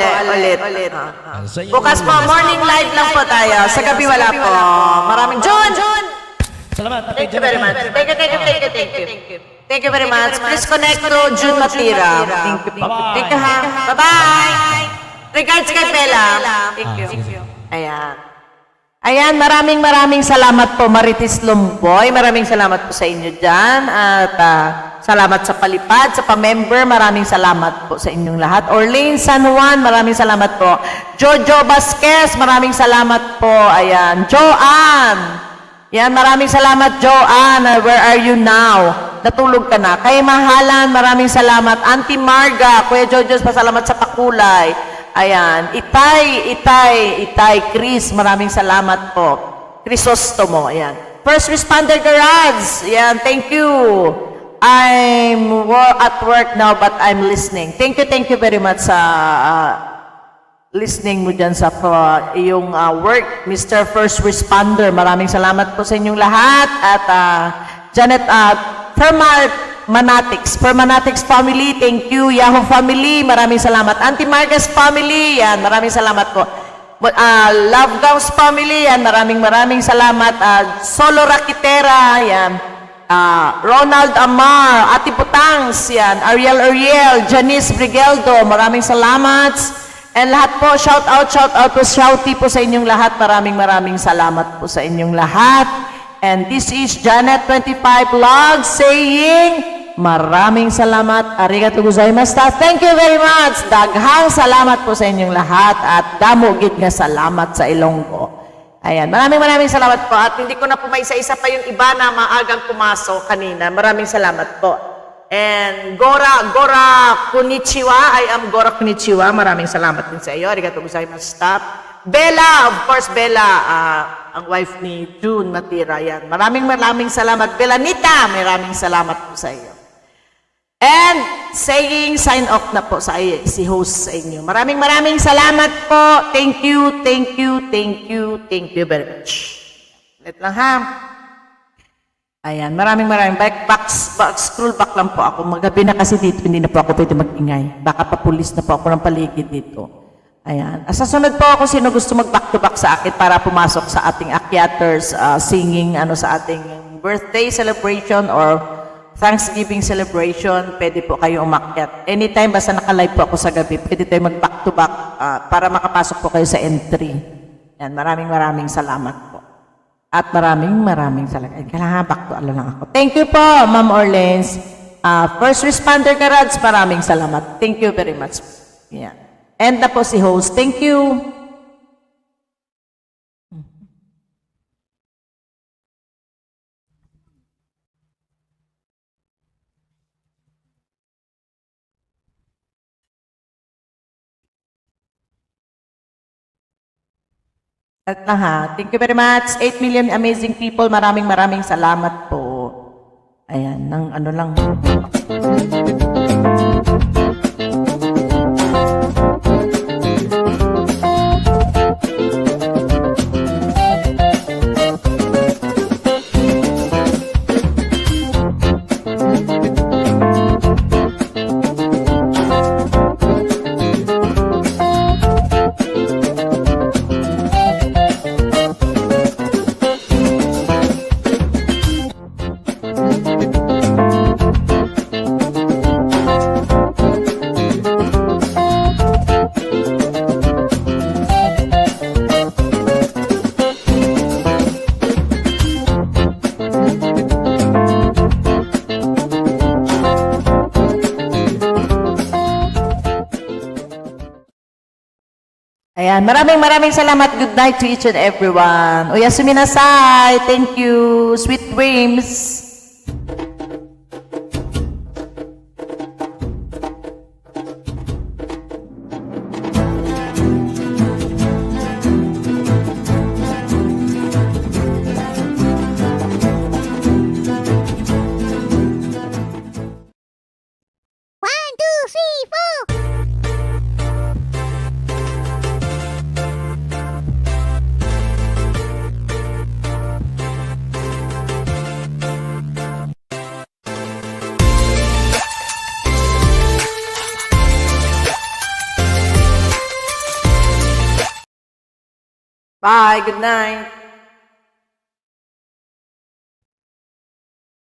ulit. Bukas po, morning live lang po tayo. Sa gabi wala po. Maraming June! Salamat. Thank you very much. Thank you. Thank you very much. Please connect to June Matira. Thank you. Thank you ha. Bye-bye. Regards kay Bella. Thank you. Ayan, maraming salamat po, Marites Lumboy. Maraming salamat po sa inyo dyan. At salamat sa palipad, sa pa-member. Maraming salamat po sa inyong lahat. Orlane San Juan, maraming salamat po. Jojo Vasquez, maraming salamat po. Ayan, Joanne. Yan, maraming salamat, Joanne. Where are you now? Natulog ka na. Kay Mahalan, maraming salamat. Auntie Marga, Kuya Jojo, pasalamat sa pakulay. Ayan, Itay, Chris, maraming salamat po. Crisostomo, ayan. First Responder Garage, ayan, thank you. I'm at work now but I'm listening. Thank you very much sa listening mo dyan sa iyong work, Mr. First Responder. Maraming salamat po sa inyong lahat. At Janet, Permanatics family, thank you. Yahoo family, maraming salamat. Auntie Marga's family, yan, maraming salamat po. Love Gauss family, yan, maraming salamat. Solo Rakitera, yan. Ronald Amar, Ati Putangs, yan. Ariel, Janice Brigeldo, maraming salamat. And lahat po, shout out po, shouty po sa inyong lahat. Maraming salamat po sa inyong lahat. And this is Janet 25 Vlog saying, maraming salamat. Arigatou gozaimashita. Thank you very much. Daghang salamat po sa inyong lahat at damugid nga salamat sa Ilonggo. Ayan, maraming salamat po. At hindi ko na po maisa-isa pa yung iba na maagang pumasok kanina. Maraming salamat po. And Gora Konnichiwa. I am Gora Konnichiwa. Maraming salamat din sa iyo. Arigatou gozaimashita. Bella, of course, Bella, ang wife ni June Matira. Yan. Maraming salamat. Belanita, maraming salamat po sa iyo. And saying sign off na po sa si host sa inyo. Maraming salamat po. Thank you very much. Ulit lang ha. Ayan, maraming. Back scroll back lang po ako. Magabi na kasi dito, hindi na po ako pwede mag-ingay. Baka papulis na po ako ng paligid dito. Ayan. Sa sunod po ako, sino gusto mag-back to back sa akin para pumasok sa ating Akyaters singing sa ating birthday celebration or Thanksgiving celebration, pwede po kayo umakyat. Anytime, basta naka-live po ako sa gabi, pwede tayo mag-back to back para makapasok po kayo sa entry. Yan, maraming salamat po. At maraming salamat. Kailangan back to lang ako. Thank you po, Ma'am Orleans. First Responder Garage, maraming salamat. Thank you very much. Yan. And na po si host. Thank you. At thank you very much. 8 million amazing people. Maraming salamat po. Ayan, ng lang. Ayan, maraming salamat. Good night to each and everyone. Oyasumi nasai. Thank you. Sweet dreams. Bye, good night.